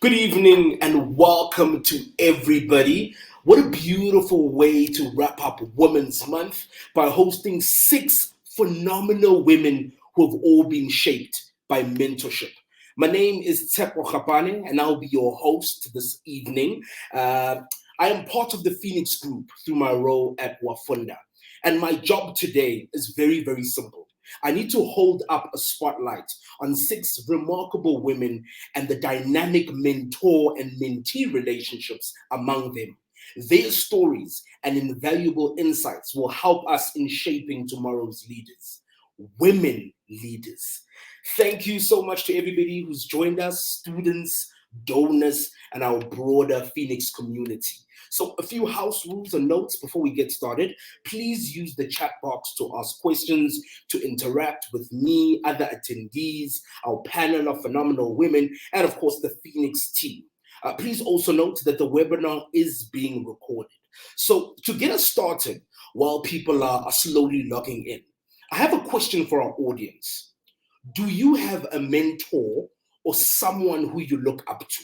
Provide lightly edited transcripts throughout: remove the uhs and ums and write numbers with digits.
Good evening and welcome to everybody. What a beautiful way to wrap up Women's Month by hosting 6 phenomenal women who have all been shaped by mentorship. My name is Tshepo Kgapane and I'll be your host this evening. I am part of the Feenix group through my role at WaFunda. And my job today is very, very simple. I need to hold up a spotlight on 6 remarkable women and the dynamic mentor and mentee relationships among them. Their stories and invaluable insights will help us in shaping tomorrow's leaders, women leaders. Thank you so much to everybody who's joined us, students, donors, and our broader Feenix community. So a few house rules and notes before we get started. Please use the chat box to ask questions, to interact with me, other attendees, our panel of phenomenal women, and of course the Feenix team. Please also note that the webinar is being recorded. So to get us started, while people are slowly logging in, I have a question for our audience. Do you have a mentor or someone who you look up to?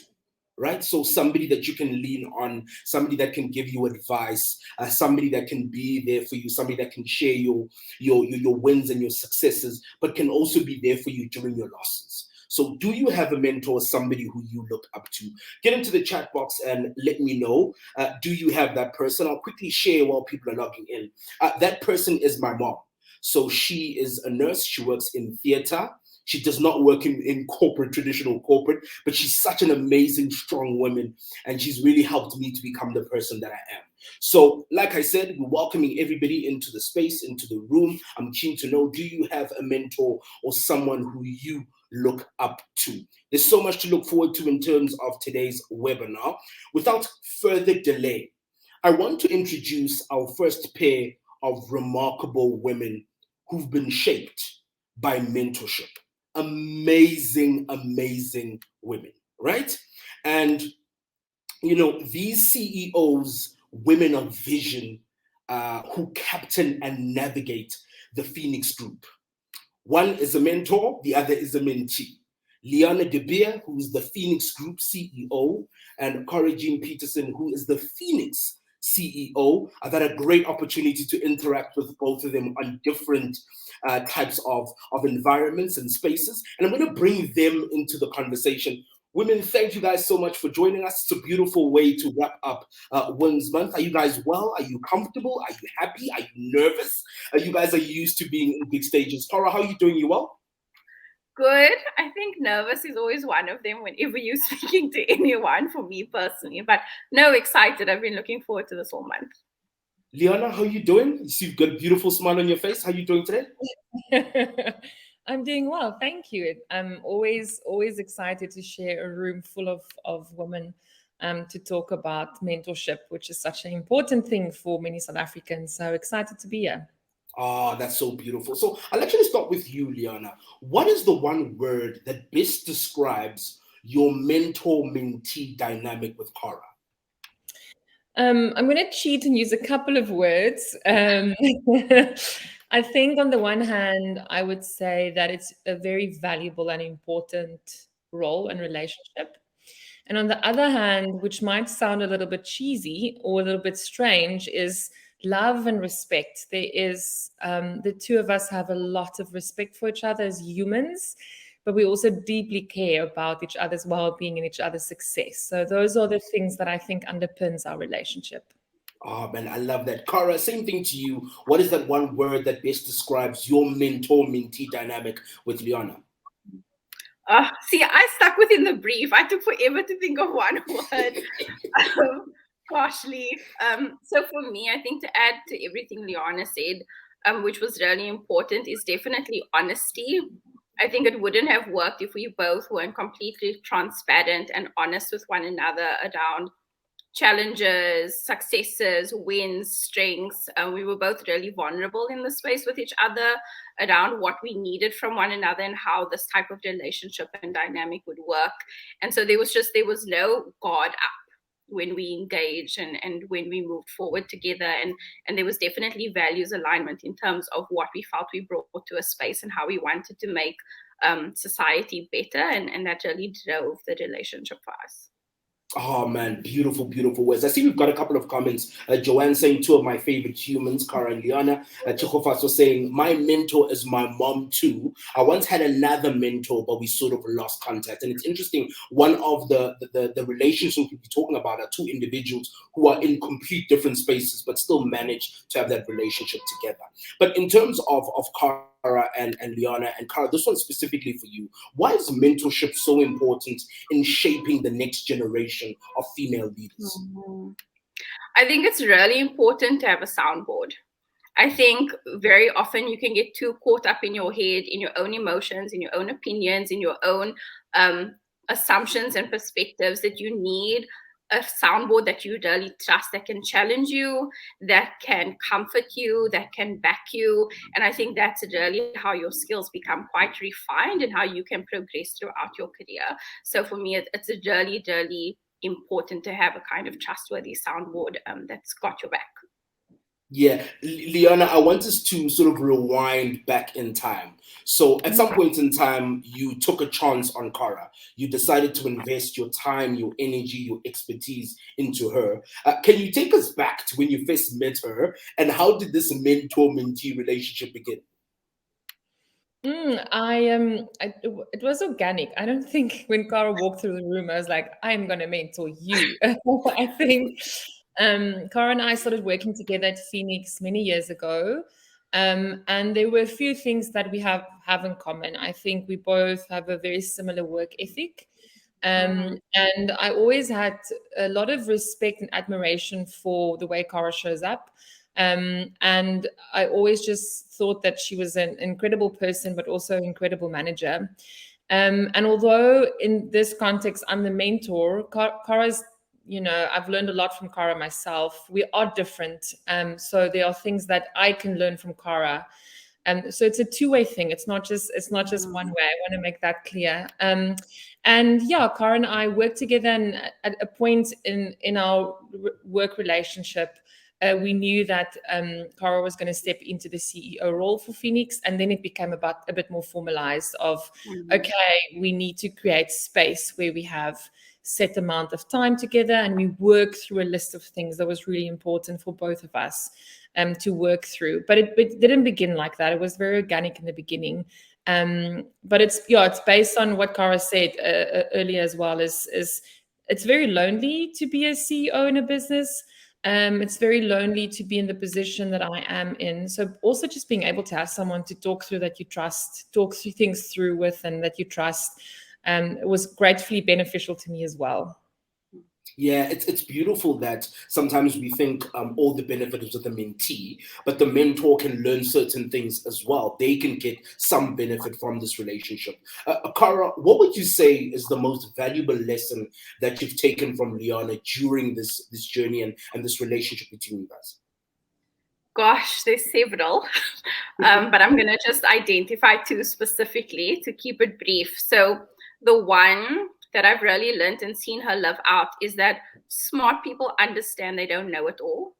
Right? So somebody that you can lean on, somebody that can give you advice, somebody that can be there for you, somebody that can share your wins and your successes, but can also be there for you during your losses. So do you have a mentor, somebody who you look up to? Get into the chat box and let me know. Do you have that person? I'll quickly share while people are logging in. That person is my mom. So she is a nurse. She works in theater. She does not work in corporate, traditional corporate, but she's such an amazing, strong woman. And she's really helped me to become the person that I am. So, like I said, we're welcoming everybody into the space, into the room. I'm keen to know, do you have a mentor or someone who you look up to? There's so much to look forward to in terms of today's webinar. Without further delay, I want to introduce our first pair of remarkable women who've been shaped by mentorship. Amazing women, right? And these CEOs, women of vision, who captain and navigate the Feenix group. One is a mentor, the other is a mentee. Leana De Beer, who is the Feenix group CEO, and Cara-Jean Petersen, who is the Feenix CEO. I've had a great opportunity to interact with both of them on different types of environments and spaces. And I'm going to bring them into the conversation. Women, thank you guys so much for joining us. It's a beautiful way to wrap up Women's Month. Are you guys well? Are you comfortable? Are you happy? Are you nervous? You guys are used to being in big stages. Cara, how are you doing? You well? Good. I think nervous is always one of them whenever you're speaking to anyone, for me personally. But no, excited. I've been looking forward to this all month. Leana, how are you doing? You've got a beautiful smile on your face. How are you doing today? I'm doing well, thank you. I'm always excited to share a room full of women to talk about mentorship, which is such an important thing for many South Africans. So excited to be here. Ah, that's so beautiful. So I'll actually start with you, Leana. What is the one word that best describes your mentor-mentee dynamic with Cara? I'm going to cheat and use a couple of words. I think on the one hand, I would say that it's a very valuable and important role and relationship. And on the other hand, which might sound a little bit cheesy or a little bit strange, is love and respect. There is, the two of us have a lot of respect for each other as humans, but we also deeply care about each other's well-being and each other's success. So those are the things that I think underpins our relationship. Oh, man, I love that. Cara, same thing to you. What is that one word that best describes your mentor-mentee dynamic with Leana? See, I stuck within the brief. I took forever to think of one word. Gosh, leaf. So for me, I think to add to everything Leana said, which was really important, is definitely honesty. I think it wouldn't have worked if we both weren't completely transparent and honest with one another around challenges, successes, wins, strengths. We were both really vulnerable in the space with each other around what we needed from one another and how this type of relationship and dynamic would work. And so there was no guard up when we engaged and when we moved forward together. And there was definitely values alignment in terms of what we felt we brought to a space and how we wanted to make society better. And that really drove the relationship for us. Oh man, beautiful, beautiful words. I see we've got a couple of comments. Joanne saying two of my favorite humans, Cara and Leana. Tshepo saying my mentor is my mom too. I once had another mentor, but we sort of lost contact. And it's interesting. One of the relationships we'll be talking about are two individuals who are in complete different spaces, but still manage to have that relationship together. But in terms of Cara and Leana, and Cara, this one specifically for you. Why is mentorship so important in shaping the next generation of female leaders? I think it's really important to have a soundboard. I think very often you can get too caught up in your head, in your own emotions, in your own opinions, in your own assumptions and perspectives, that you need a soundboard that you really trust, that can challenge you, that can comfort you, that can back you. And I think that's really how your skills become quite refined and how you can progress throughout your career. So for me, it's really, really important to have a kind of trustworthy soundboard that's got your back. Yeah, Leana, I want us to sort of rewind back in time. So at some point in time, you took a chance on Cara. You decided to invest your time, your energy, your expertise into her. Can you take us back to when you first met her, and how did this mentor-mentee relationship begin? It was organic. I don't think when Cara walked through the room, I was like, I'm gonna mentor you. I think Cara and I started working together at Feenix many years ago. And there were a few things that we have in common. I think we both have a very similar work ethic. And I always had a lot of respect and admiration for the way Cara shows up. And I always just thought that she was an incredible person, but also an incredible manager. And although in this context, I'm the mentor, Cara's, I've learned a lot from Cara myself. We are different. So there are things that I can learn from Cara. So it's a two-way thing. It's not just one way. I want to make that clear. And yeah, Cara and I worked together, and at a point in our work relationship, we knew that Cara was going to step into the CEO role for Feenix, and then it became a bit more formalized of, okay, we need to create space where we have set amount of time together, and we work through a list of things that was really important for both of us to work through. But it didn't begin like that. It was very organic in the beginning. But it's based on what Cara said earlier as well. Is it's very lonely to be a CEO in a business. It's very lonely to be in the position that I am in. So also just being able to have someone to talk through that you trust, talk through things through with, and that you trust, was gratefully beneficial to me as well. Yeah, it's beautiful that sometimes we think all the benefits of the mentee, but the mentor can learn certain things as well. They can get some benefit from this relationship. Cara, what would you say is the most valuable lesson that you've taken from Leana during this journey and this relationship between you guys? Gosh, there's several, but I'm going to just identify two specifically to keep it brief. So the one that I've really learned and seen her live out is that smart people understand they don't know it all.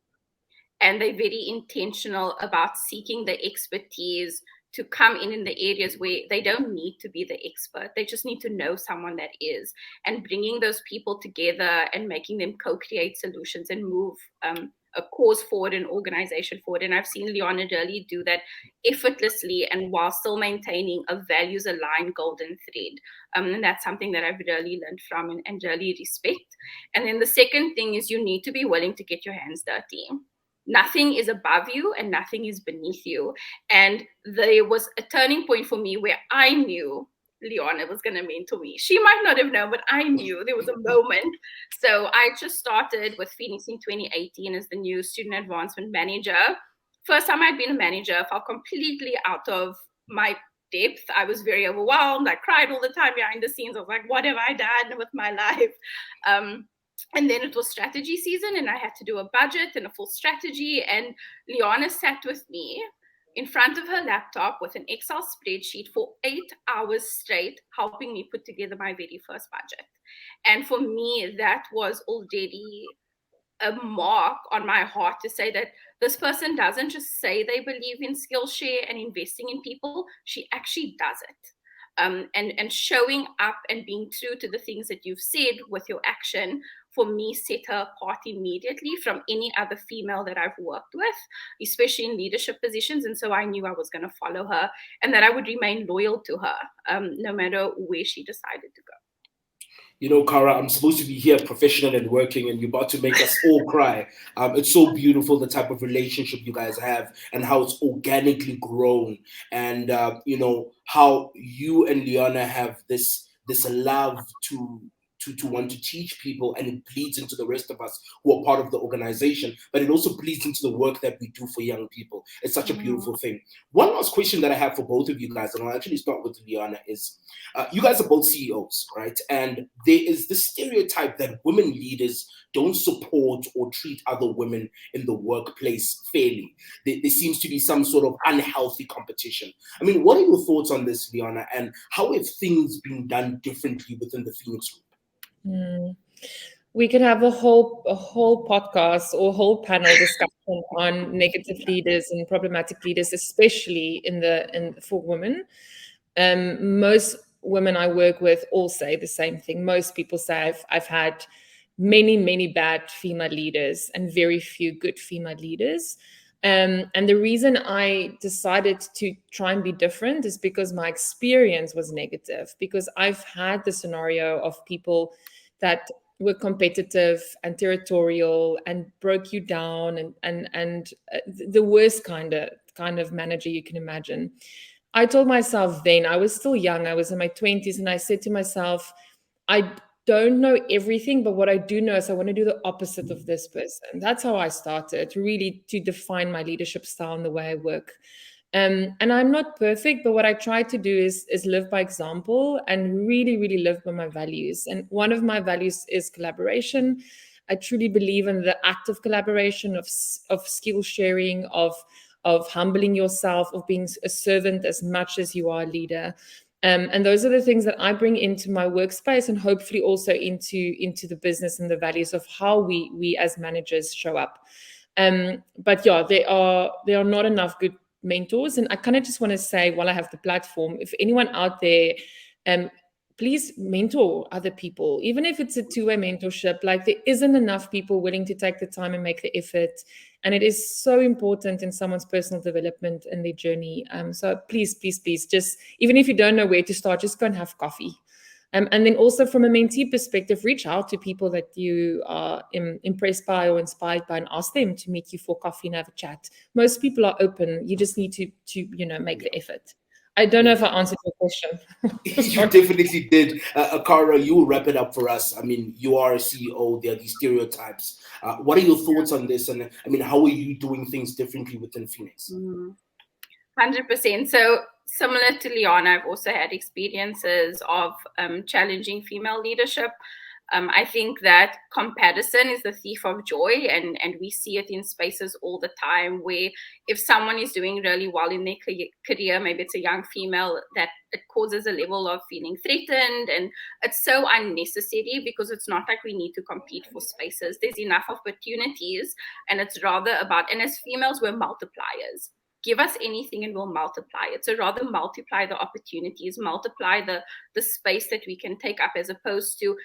And they're very intentional about seeking the expertise to come in the areas where they don't need to be the expert. They just need to know someone that is, and bringing those people together and making them co-create solutions and move a cause forward, an organization forward. And I've seen Leana really do that effortlessly and while still maintaining a values-aligned golden thread. And that's something that I've really learned from and really respect. And then the second thing is you need to be willing to get your hands dirty. Nothing is above you and nothing is beneath you. And there was a turning point for me where I knew Leana was going to mentor me. She might not have known, but I knew there was a moment. So I just started with Feenix in 2018 as the new student advancement manager. First time I'd been a manager, felt completely out of my depth. I was very overwhelmed. I cried all the time behind the scenes. I was like, what have I done with my life? And then it was strategy season, and I had to do a budget and a full strategy. And Leana sat with me in front of her laptop with an Excel spreadsheet for 8 hours straight, helping me put together my very first budget. And for me, that was already a mark on my heart to say that this person doesn't just say they believe in Skillshare and investing in people, she actually does it. And showing up and being true to the things that you've said with your action for me, set her apart immediately from any other female that I've worked with, especially in leadership positions. And so I knew I was going to follow her and that I would remain loyal to her, no matter where she decided to go. You know, Cara, I'm supposed to be here professional and working, and you're about to make us all cry. It's so beautiful, the type of relationship you guys have and how it's organically grown. And, you know, how you and Leana have this love to want to teach people, and it bleeds into the rest of us who are part of the organization, but it also bleeds into the work that we do for young people. It's such a beautiful thing. One last question that I have for both of you guys, and I'll actually start with Leana, is you guys are both CEOs, right? And there is this stereotype that women leaders don't support or treat other women in the workplace fairly. There seems to be some sort of unhealthy competition. I mean, what are your thoughts on this, Leana, and how have things been done differently within the Feenix group? We could have a whole podcast or whole panel discussion on negative leaders and problematic leaders, especially for women. Most women I work with all say the same thing. Most people say I've had many bad female leaders and very few good female leaders. And the reason I decided to try and be different is because my experience was negative, because I've had the scenario of people that were competitive and territorial and broke you down and the worst kind of manager you can imagine. I told myself then, I was still young, I was in my 20s, and I said to myself, I don't know everything, but what I do know is I want to do the opposite of this person. That's how I started, really, to define my leadership style and the way I work. And I'm not perfect, but what I try to do is live by example and really live by my values. And one of my values is collaboration. I truly believe in the active collaboration of skill sharing, of humbling yourself, of being a servant as much as you are a leader. And those are the things that I bring into my workspace, and hopefully also into the business and the values of how we as managers show up. But yeah, there are not enough good mentors. And I kind of just want to say, while I have the platform, if anyone out there, please mentor other people, even if it's a two-way mentorship. Like, there isn't enough people willing to take the time and make the effort. And it is so important in someone's personal development and their journey. So please, just, even if you don't know where to start, just go and have coffee. And then also from a mentee perspective, reach out to people that you are impressed by or inspired by and ask them to meet you for coffee and have a chat. Most people are open. You just need to make the effort. I don't know if I answered your question. You definitely did. Cara, you will wrap it up for us. I mean, you are a CEO. There are these stereotypes. What are your thoughts on this? And I mean, how are you doing things differently within Feenix? 100%. So similar to Leana, I've also had experiences of challenging female leadership. I think that comparison is the thief of joy, and we see it in spaces all the time, where if someone is doing really well in their career, maybe it's a young female, that it causes a level of feeling threatened, and it's so unnecessary, because it's not like we need to compete for spaces. There's enough opportunities, and it's rather about, and as females, we're multipliers. Give us anything and we'll multiply it. So rather multiply the opportunities, multiply the space that we can take up, as opposed to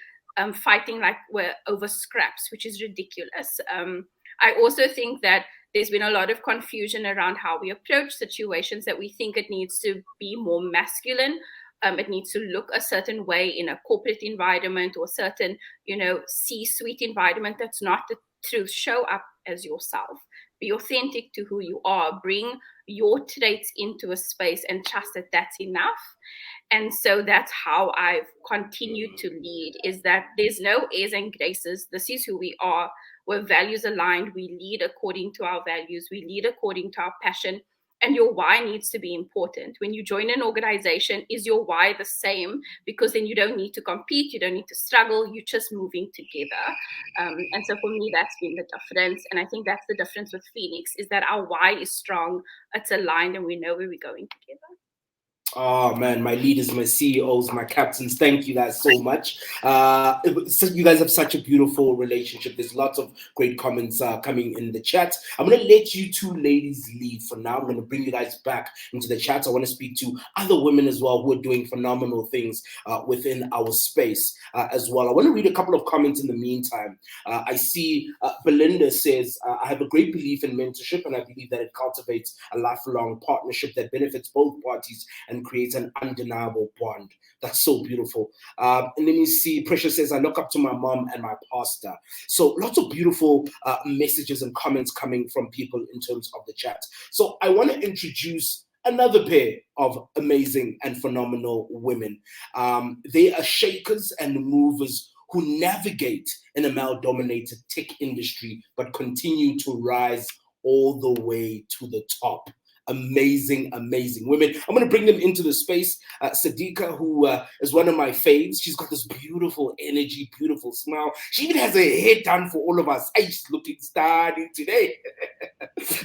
fighting like we're over scraps, which is ridiculous. I also think that there's been a lot of confusion around how we approach situations, that we think it needs to be more masculine. It needs to look a certain way in a corporate environment or certain, C-suite environment. That's not the truth. Show up as yourself. Be authentic to who you are. Bring your traits into a space and trust that that's enough. And so that's how I've continued to lead, is that there's no airs and graces. This is who we are. We're values aligned. We lead according to our values. We lead according to our passion. And your why needs to be important. When you join an organization, is your why the same? Because then you don't need to compete. You don't need to struggle. You're just moving together. And so for me, that's been the difference. And I think that's the difference with Feenix, is that our why is strong. It's aligned, and we know where we're going together. Oh man, my leaders, my CEOs, my captains, thank you guys so much. You guys have such a beautiful relationship. There's lots of great comments coming in the chat. I'm going to let you two ladies leave for now. I'm going to bring you guys back into the chat. I want to speak to other women as well who are doing phenomenal things within our space as well. I want to read a couple of comments in the meantime. I see Belinda says, I have a great belief in mentorship, and I believe that it cultivates a lifelong partnership that benefits both parties and creates an undeniable bond. That's so beautiful. And then you see Precious says, I look up to my mom and my pastor. So lots of beautiful messages and comments coming from people in terms of the chat. So I want to introduce another pair of amazing and phenomenal women. They are shakers and movers who navigate in a male-dominated tech industry, but continue to rise all the way to the top. Amazing, amazing women. I'm going to bring them into the space. Sadiqa, who is one of my faves. She's got this beautiful energy, beautiful smile. She even has her hair done for all of us. Hey, she's looking stunning today.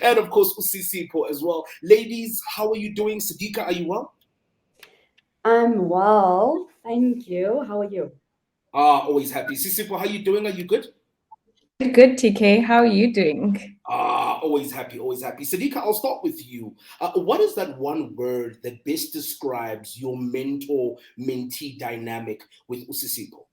And of course, Tshepo as well. Ladies, how are you doing? Sadiqa, are you well? I'm well, thank you. How are you? Always happy. Tshepo, how are you doing? Are you good? Good, TK. How are you doing? Always happy, always happy. Sadiqa, I'll start with you. What is that one word that best describes your mentor-mentee dynamic with Tshepo?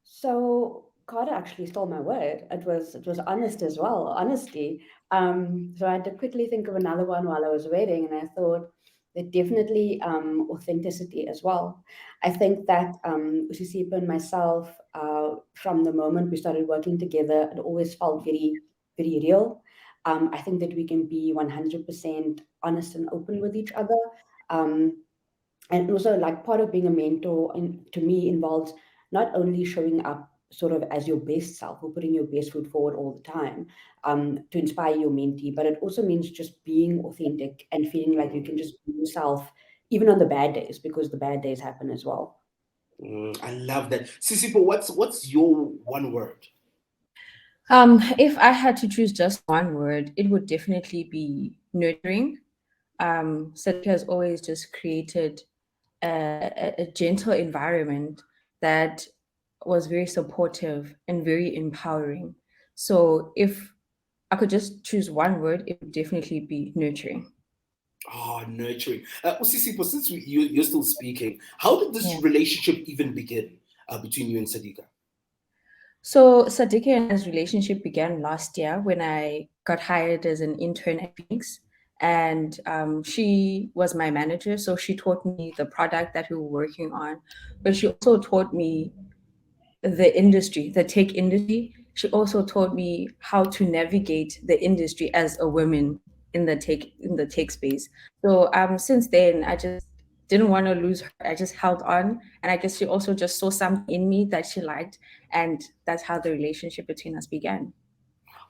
So Carter actually stole my word. It was honest as well, honesty. So I had to quickly think of another one while I was waiting, and I thought that definitely authenticity as well. I think that Tshepo and myself, from the moment we started working together, it always felt very, very real. I think that we can be 100% honest and open with each other. And also, like, part of being a mentor to me involves not only showing up sort of as your best self or putting your best foot forward all the time to inspire your mentee, but it also means just being authentic and feeling like you can just be yourself even on the bad days, because the bad days happen as well. I love that. Tshepo, what's your one word? If I had to choose just one word, it would definitely be nurturing. Sadhika has always just created a gentle environment that was very supportive and very empowering. So if I could just choose one word, it would definitely be nurturing. Nurturing. Tshepo, since you're still speaking, how did this relationship even begin between you and Sadiqa? So Sadiqa and I's relationship began last year when I got hired as an intern at Feenix. And she was my manager. So she taught me the product that we were working on, but she also taught me the industry, the tech industry. She also taught me how to navigate the industry as a woman in the tech space. So since then I just didn't want to lose her. I just held on, and I guess she also just saw something in me that she liked, and that's how the relationship between us began.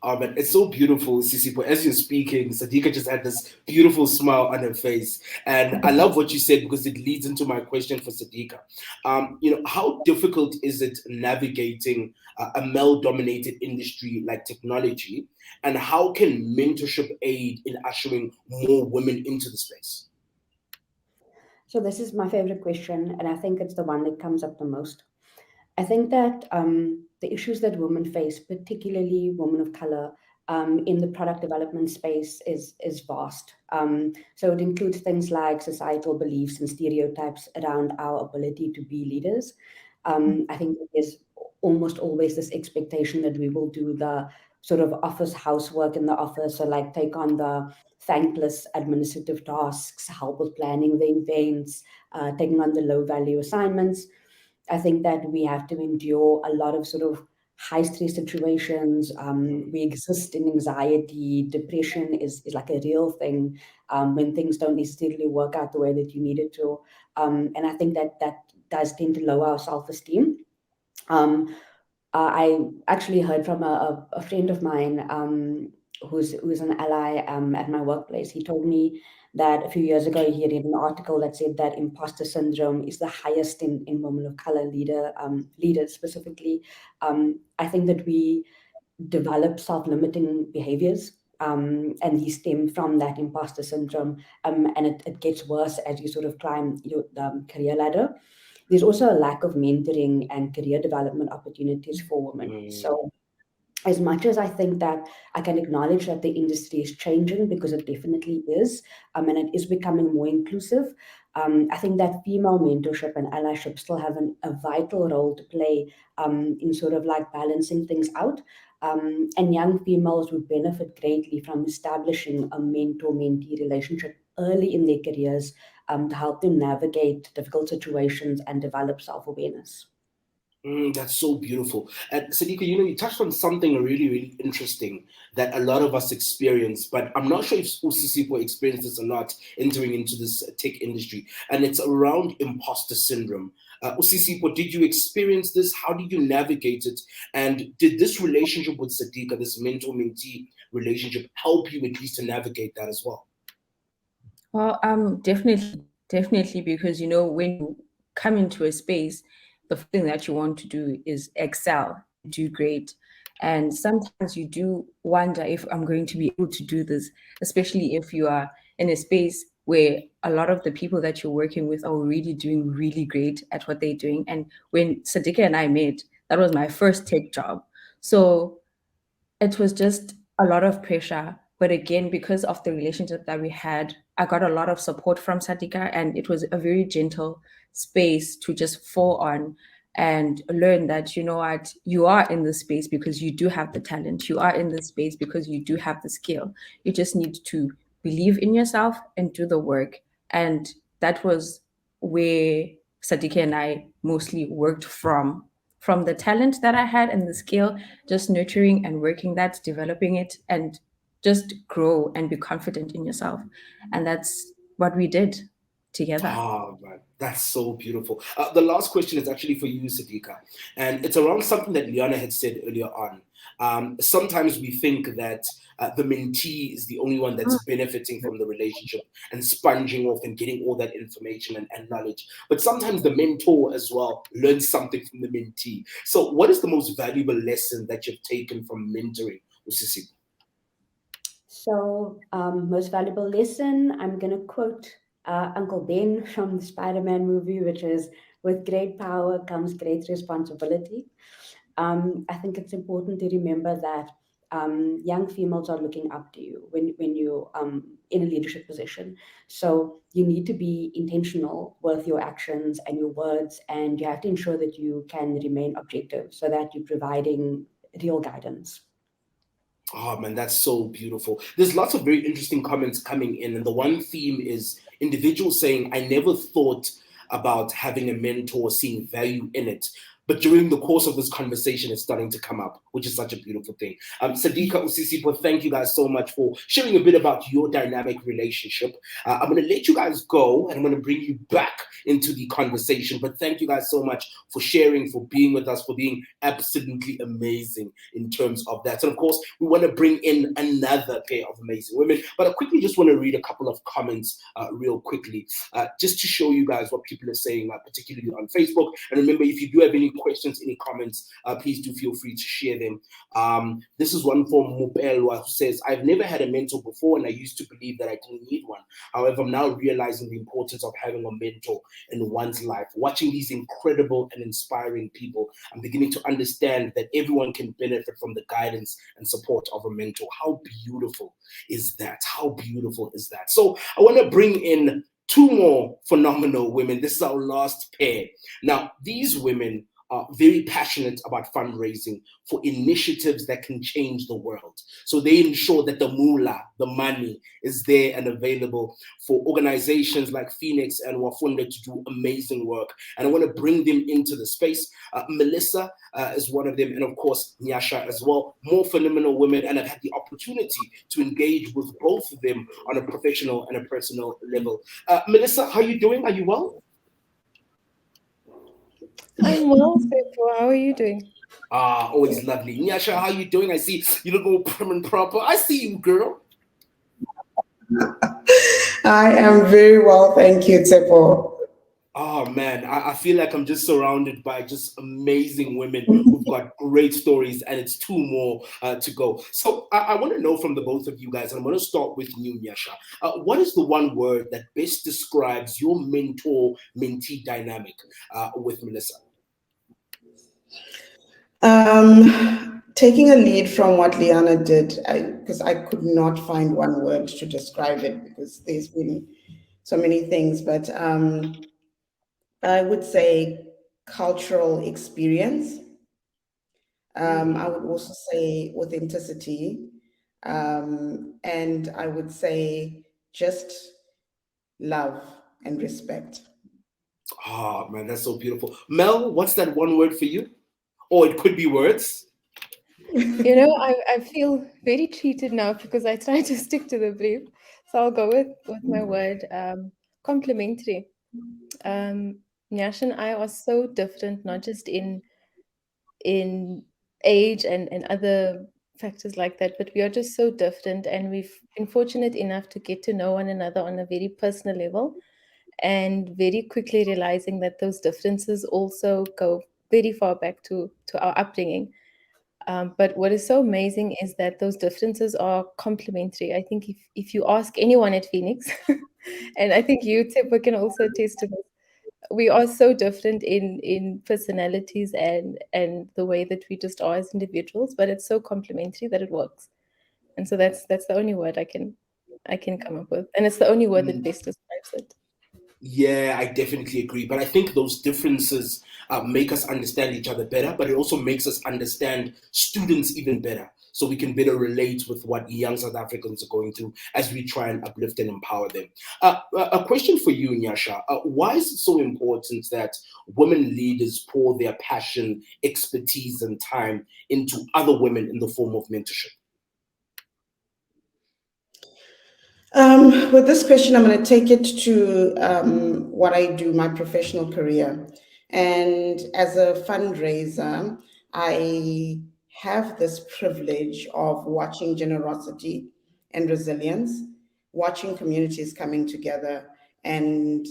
But it's so beautiful, Tshepo. As you're speaking, Sadiqa just had this beautiful smile on her face. And I love what you said because it leads into my question for Sadiqa. How difficult is it navigating a male-dominated industry like technology? And how can mentorship aid in ushering more women into the space? So this is my favorite question, and I think it's the one that comes up the most. I think that the issues that women face, particularly women of color, in the product development space is vast. So it includes things like societal beliefs and stereotypes around our ability to be leaders. I think there's almost always this expectation that we will do the sort of office housework in the office, so like take on the thankless administrative tasks, help with planning the events, taking on the low value assignments. I think that we have to endure a lot of sort of high stress situations. We exist in anxiety. Depression is like a real thing when things don't necessarily work out the way that you need it to. And I think that does tend to lower our self-esteem. I actually heard from a friend of mine who's an ally at my workplace. He told me that a few years ago he read an article that said that imposter syndrome is the highest in women of color leaders specifically. I think that we develop self-limiting behaviors and these stem from that imposter syndrome, and it gets worse as you sort of climb your career ladder. There's also a lack of mentoring and career development opportunities for women. So as much as I think that I can acknowledge that the industry is changing, because it definitely is, and it is becoming more inclusive, I think that female mentorship and allyship still have a vital role to play in sort of like balancing things out. And young females would benefit greatly from establishing a mentor-mentee relationship early in their careers to help them navigate difficult situations and develop self-awareness. That's so beautiful. And Sadika, you touched on something really, really interesting that a lot of us experience, but I'm not sure if Tshepo experienced this or not entering into this tech industry. And it's around imposter syndrome. Tshepo, did you experience this? How did you navigate it? And did this relationship with Sadika, this mentor-mentee relationship, help you at least to navigate that as well? Well, definitely, because when you come into a space, the thing that you want to do is excel, do great. And sometimes you do wonder if I'm going to be able to do this, especially if you are in a space where a lot of the people that you're working with are already doing really great at what they're doing. And when Sadika and I met, that was my first tech job. So it was just a lot of pressure. But again, because of the relationship that we had, I got a lot of support from Sadika, and it was a very gentle space to just fall on and learn that, what, you are in this space because you do have the talent. You are in this space because you do have the skill. You just need to believe in yourself and do the work. And that was where Sadika and I mostly worked from the talent that I had and the skill, just nurturing and working that, developing it, and just grow and be confident in yourself. And that's what we did together. Oh, man, that's so beautiful. The last question is actually for you, Sadika, and it's around something that Leana had said earlier on. Sometimes we think that the mentee is the only one that's benefiting from the relationship and sponging off and getting all that information and knowledge. But sometimes the mentor as well learns something from the mentee. So what is the most valuable lesson that you've taken from mentoring, Tshepo? So most valuable lesson, I'm going to quote Uncle Ben from the Spider-Man movie, which is, with great power comes great responsibility. I think it's important to remember that young females are looking up to you when you're in a leadership position. So you need to be intentional with your actions and your words, and you have to ensure that you can remain objective so that you're providing real guidance. Oh man, that's so beautiful. There's lots of very interesting comments coming in, and the one theme is individuals saying, I never thought about having a mentor, seeing value in it. But during the course of this conversation, it's starting to come up, which is such a beautiful thing. Sadika, Tshepo, thank you guys so much for sharing a bit about your dynamic relationship. I'm going to let you guys go, and I'm going to bring you back into the conversation. But thank you guys so much for sharing, for being with us, for being absolutely amazing in terms of that. And of course, we want to bring in another pair of amazing women. But I quickly just want to read a couple of comments real quickly, just to show you guys what people are saying, particularly on Facebook. And remember, if you do have any questions, any comments, please do feel free to share them. This is one from Mupelwa, who says, I've never had a mentor before, and I used to believe that I didn't need one. However, I'm now realizing the importance of having a mentor in one's life. Watching these incredible and inspiring people, I'm beginning to understand that everyone can benefit from the guidance and support of a mentor. How beautiful is that? How beautiful is that? So I want to bring in two more phenomenal women. This is our last pair. Now, these women are very passionate about fundraising for initiatives that can change the world. So they ensure that the moolah, the money, is there and available for organizations like Feenix and WaFunda to do amazing work. And I want to bring them into the space. Melissa is one of them, and of course, Nyasha as well. More phenomenal women, and I've had the opportunity to engage with both of them on a professional and a personal level. Melissa, how are you doing? Are you well? I'm well, Tshepo. How are you doing? Always lovely. Nyasha, how are you doing? I see you look all prim and proper. I see you, girl. I am very well, thank you, Tshepo. Oh man, I feel like I'm just surrounded by just amazing women who've got great stories, and it's two more to go. So I want to know from the both of you guys, and I'm going to start with you, Nyasha. What is the one word that best describes your mentor-mentee dynamic with Melissa? Taking a lead from what Leana did, because I could not find one word to describe it because there's been so many things, but I would say cultural experience. I would also say authenticity. And I would say just love and respect. Oh man, that's so beautiful. Mel, what's that one word for you? Or it could be words. I feel very treated now because I try to stick to the brief. So I'll go with my word, complementary. Nyash and I are so different, not just in age and other factors like that, but we are just so different, and we've been fortunate enough to get to know one another on a very personal level, and very quickly realizing that those differences also go very far back to our upbringing. But what is so amazing is that those differences are complementary. I think if you ask anyone at Feenix, and I think you, Tshepo, can also attest to this, we are so different in personalities and the way that we just are as individuals, but it's so complementary that it works. And so that's the only word I can come up with, and it's the only word that best describes it. Yeah, I definitely agree. But I think those differences make us understand each other better, but it also makes us understand students even better. So we can better relate with what young South Africans are going through as we try and uplift and empower them. A question for you, Nyasha. Why is it so important that women leaders pour their passion, expertise, and time into other women in the form of mentorship? With this question, I'm going to take it to what I do, my professional career. And as a fundraiser, I have this privilege of watching generosity and resilience, watching communities coming together and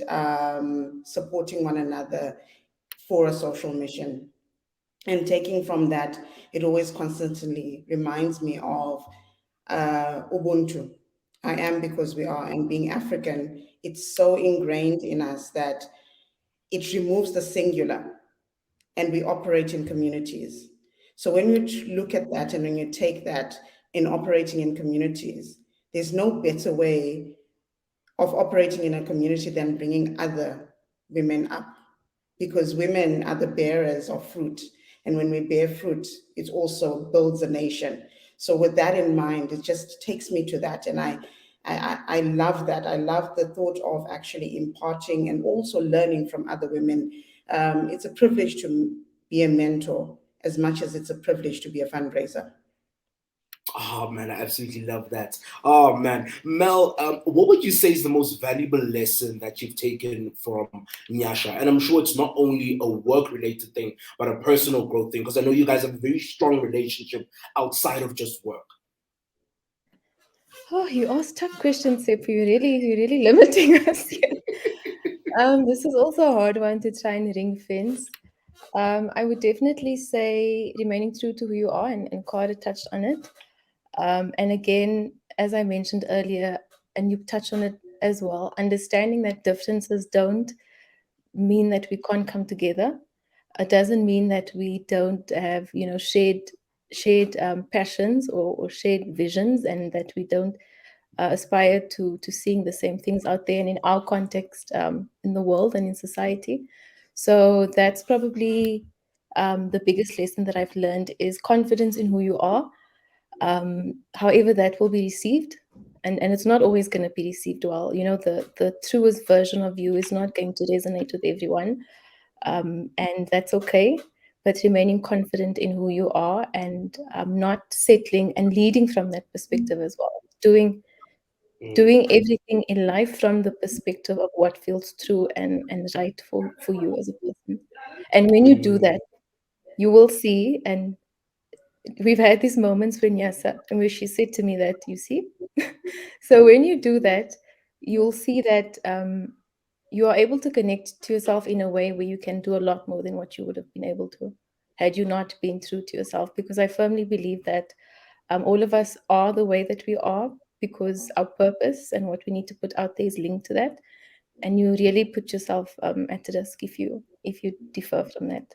supporting one another for a social mission. And taking from that, it always constantly reminds me of Ubuntu. I am because we are, and being African, it's so ingrained in us that it removes the singular and we operate in communities. So when you look at that and when you take that in operating in communities, there's no better way of operating in a community than bringing other women up, because women are the bearers of fruit. And when we bear fruit, it also builds a nation. So with that in mind, it just takes me to that. And I love that. I love the thought of actually imparting and also learning from other women. It's a privilege to be a mentor as much as it's a privilege to be a fundraiser. Oh man, I absolutely love that. Oh man, Mel, what would you say is the most valuable lesson that you've taken from Nyasha? And I'm sure it's not only a work-related thing, but a personal growth thing, because I know you guys have a very strong relationship outside of just work. Oh, you asked tough questions, Sip. You're really limiting us here. This is also a hard one to try and ring fence. I would definitely say remaining true to who you are, and Cara touched on it. And again, as I mentioned earlier, and you touched on it as well, understanding that differences don't mean that we can't come together. It doesn't mean that we don't have, shared passions or shared visions, and that we don't aspire to seeing the same things out there and in our context, in the world and in society. So that's probably the biggest lesson that I've learned is confidence in who you are. However, that will be received, and it's not always going to be received well. The truest version of you is not going to resonate with everyone, and that's okay. But remaining confident in who you are, and not settling, and leading from that perspective as well. Doing everything in life from the perspective of what feels true and right for you as a person. And when you do that, you will see, and we've had these moments when Yasa, and where she said to me that, you see, so when you do that, you'll see that you are able to connect to yourself in a way where you can do a lot more than what you would have been able to had you not been true to yourself. Because I firmly believe that all of us are the way that we are because our purpose and what we need to put out there is linked to that. And you really put yourself at risk if you differ from that.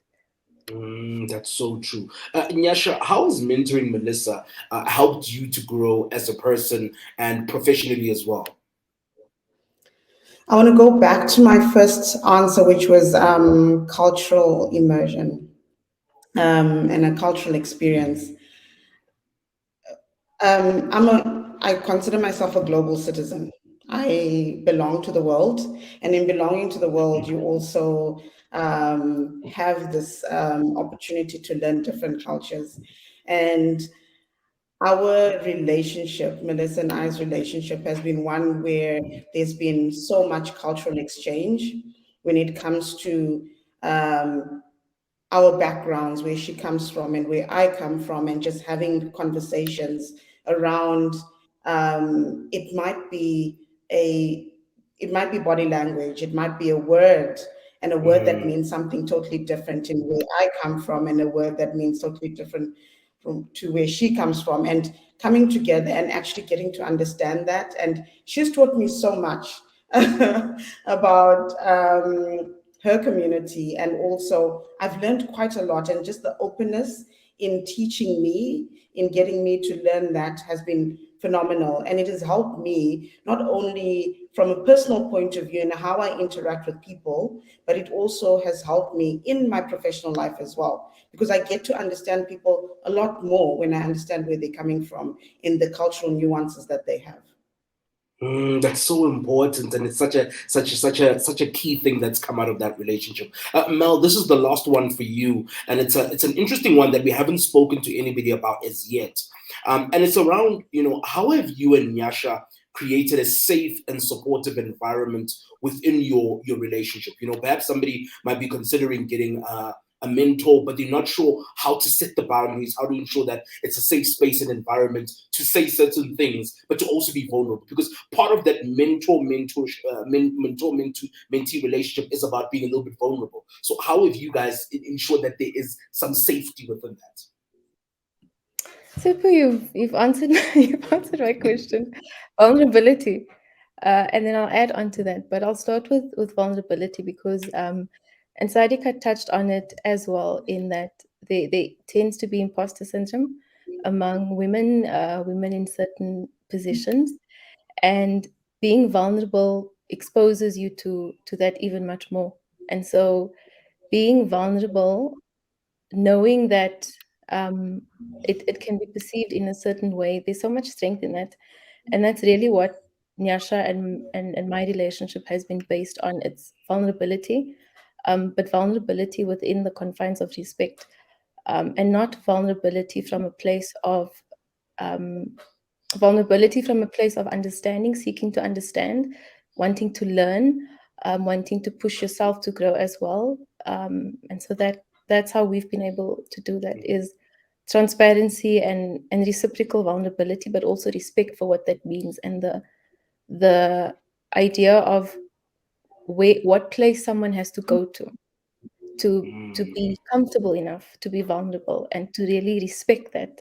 That's so true. Nyasha, how has mentoring Melissa helped you to grow as a person and professionally as well? I want to go back to my first answer, which was cultural immersion and a cultural experience. I consider myself a global citizen. I belong to the world, and in belonging to the world, you also have this opportunity to learn different cultures. And our relationship, Melissa and I's relationship, has been one where there's been so much cultural exchange when it comes to our backgrounds, where she comes from and where I come from, and just having conversations around it might be body language, it might be a word, and a word that means something totally different in where I come from, and a word that means totally different from to where she comes from, and coming together and actually getting to understand that. And she's taught me so much about her community, and also I've learned quite a lot, and just the openness in teaching me, in getting me to learn, that has been phenomenal. And it has helped me not only from a personal point of view and how I interact with people, but it also has helped me in my professional life as well, because I get to understand people a lot more when I understand where they're coming from in the cultural nuances that they have. That's so important, and it's such a key thing that's come out of that relationship. Mel, this is the last one for you, and it's an interesting one that we haven't spoken to anybody about as yet. And it's around, how have you and Nyasha created a safe and supportive environment within your relationship? Perhaps somebody might be considering getting a mentor, but they're not sure how to set the boundaries, how to ensure that it's a safe space and environment to say certain things, but to also be vulnerable. Because part of that mentor-mentee relationship is about being a little bit vulnerable. So how have you guys ensured that there is some safety within that? Tshepo, you've answered you've answered my question. Vulnerability, and then I'll add on to that. But I'll start with vulnerability because and Sadika touched on it as well, in that there tends to be imposter syndrome among women, women in certain positions, and being vulnerable exposes you to that even much more. And so, being vulnerable, knowing that it can be perceived in a certain way, there's so much strength in that. And that's really what Nyasha and my relationship has been based on. It's vulnerability, but vulnerability within the confines of respect, and not vulnerability from a place of understanding, seeking to understand, wanting to learn, wanting to push yourself to grow as well. And so that's how we've been able to do that, is transparency and reciprocal vulnerability, but also respect for what that means, and the idea of what place someone has to go to be comfortable enough to be vulnerable, and to really respect that.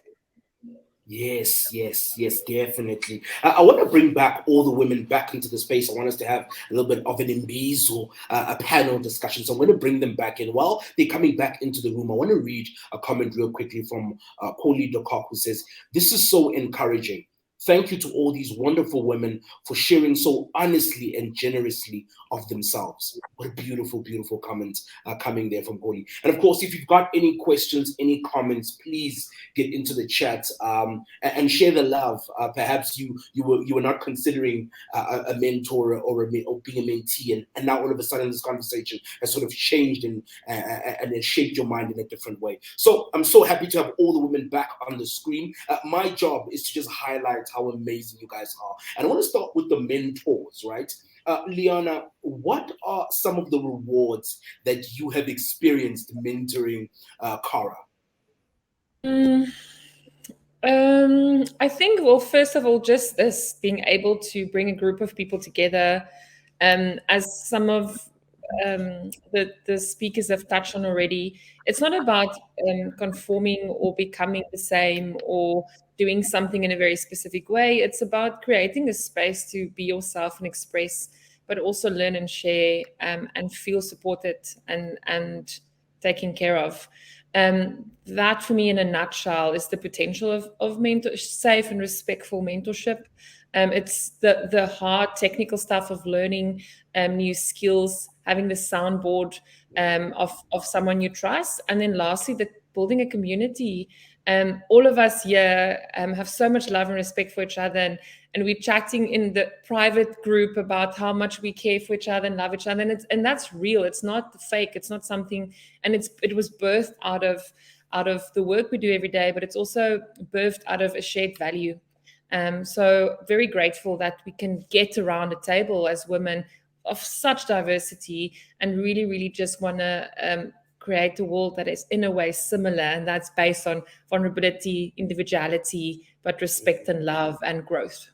Yes, yes, yes, definitely. I want to bring back all the women back into the space. I want us to have a little bit of an imbizo, a panel discussion. So I'm going to bring them back in. While they're coming back into the room, I want to read a comment real quickly from Coley DeCock, who says, "This is so encouraging. Thank you to all these wonderful women for sharing so honestly and generously of themselves." What a beautiful, beautiful comment coming there from Coley. And of course, if you've got any questions, any comments, please get into the chat and share the love. Perhaps you were not considering a mentor or being a mentee, and now all of a sudden this conversation has sort of changed and it shaped your mind in a different way. So I'm so happy to have all the women back on the screen. My job is to just highlight how amazing you guys are, and I want to start with the mentors, right? Leana, what are some of the rewards that you have experienced mentoring Cara? I think, well, first of all, just this being able to bring a group of people together As some of the speakers have touched on already, it's not about conforming or becoming the same or doing something in a very specific way. It's about creating a space to be yourself and express, but also learn and share, and feel supported and taken care of. That for me in a nutshell is the potential of safe and respectful mentorship. It's the hard technical stuff of learning new skills, having the soundboard of someone you trust, and then lastly, building a community. All of us here have so much love and respect for each other, and we're chatting in the private group about how much we care for each other and love each other, and that's real. It's not fake. It's not something, and it was birthed out of the work we do every day, but it's also birthed out of a shared value. So very grateful that we can get around a table as women of such diversity and really, really just want to create a world that is in a way similar, and that's based on vulnerability, individuality, but respect and love and growth.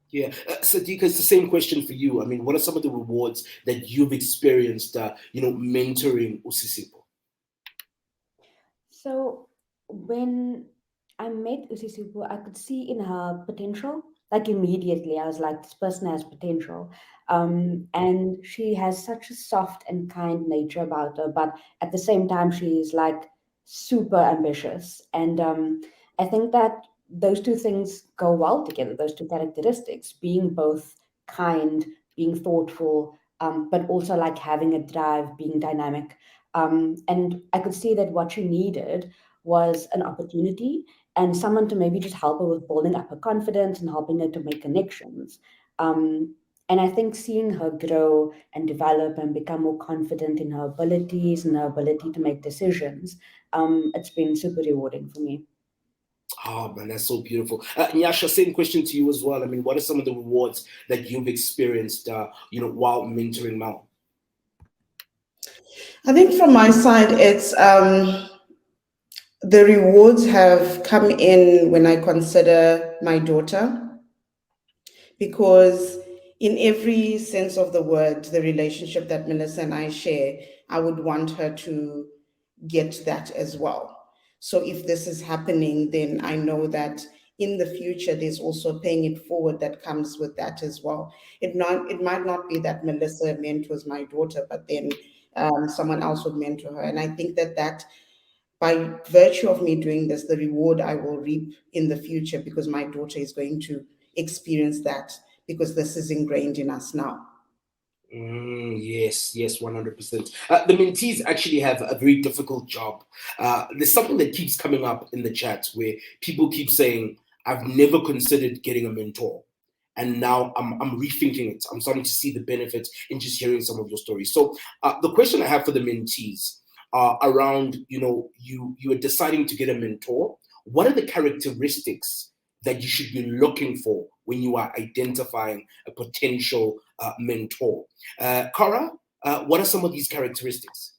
Yeah, Sadiqa, it's the same question for you. I mean, what are some of the rewards that you've experienced, mentoring uSisipho? So when I met uSisipho, I could see in her potential. Like immediately, I was like, this person has potential. And she has such a soft and kind nature about her, but at the same time, she is like super ambitious. And I think that those two things go well together, those two characteristics, being both kind, being thoughtful, but also like having a drive, being dynamic. And I could see that what she needed was an opportunity and someone to maybe just help her with building up her confidence and helping her to make connections. And I think seeing her grow and develop and become more confident in her abilities and her ability to make decisions, it's been super rewarding for me. Oh man, that's so beautiful. Nyasha, same question to you as well. I mean, what are some of the rewards that you've experienced, while mentoring Mal? I think from my side, it's the rewards have come in when I consider my daughter, because in every sense of the word, the relationship that Melissa and I share, I would want her to get that as well. So if this is happening, then I know that in the future, there's also paying it forward that comes with that as well. It might not be that Melissa mentors my daughter, but then someone else would mentor her. And I think that by virtue of me doing this, the reward I will reap in the future, because my daughter is going to experience that, because this is ingrained in us now. Yes, 100%. The mentees actually have a very difficult job. There's something that keeps coming up in the chat where people keep saying, I've never considered getting a mentor. And now I'm rethinking it. I'm starting to see the benefits in just hearing some of your stories. So the question I have for the mentees around, you are deciding to get a mentor. What are the characteristics that you should be looking for when you are identifying a potential mentor? Cara, what are some of these characteristics?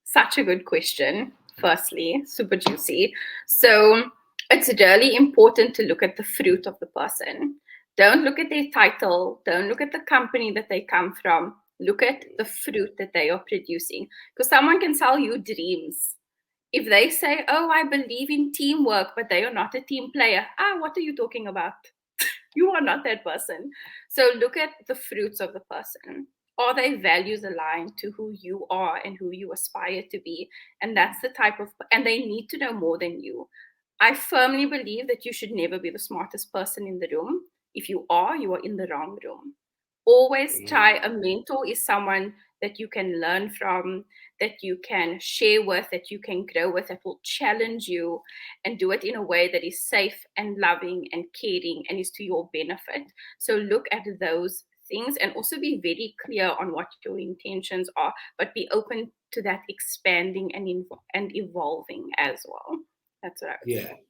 Such a good question, firstly, super juicy. So it's really important to look at the fruit of the person. Don't look at their title. Don't look at the company that they come from. Look at the fruit that they are producing. Because someone can sell you dreams. If they say, oh, I believe in teamwork, but they are not a team player, what are you talking about? You are not that person. So look at the fruits of the person. Are their values aligned to who you are and who you aspire to be? And that's the type of, and they need to know more than you. I firmly believe that you should never be the smartest person in the room. If you are in the wrong room. Always try, a mentor is someone that you can learn from, that you can share with, that you can grow with, that will challenge you and do it in a way that is safe and loving and caring and is to your benefit. So look at those things and also be very clear on what your intentions are, but be open to that expanding and evolving as well. That's what I would say.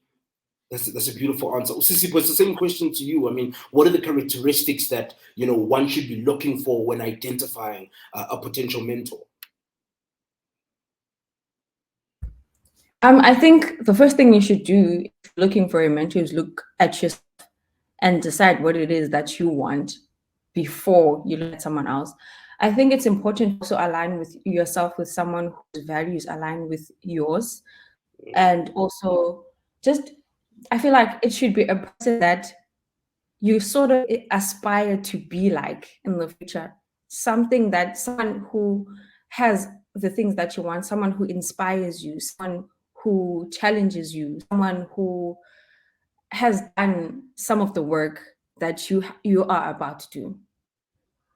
That's a beautiful answer. Sissy, but it's the same question to you. I mean, what are the characteristics that one should be looking for when identifying a potential mentor? I think the first thing you should do if you're looking for a mentor is look at yourself and decide what it is that you want before you look at someone else. I think it's important to align with yourself with someone whose values align with yours. And also just, I feel like it should be a person that you sort of aspire to be like in the future. Someone who has the things that you want, someone who inspires you, someone who challenges you, someone who has done some of the work that you are about to do.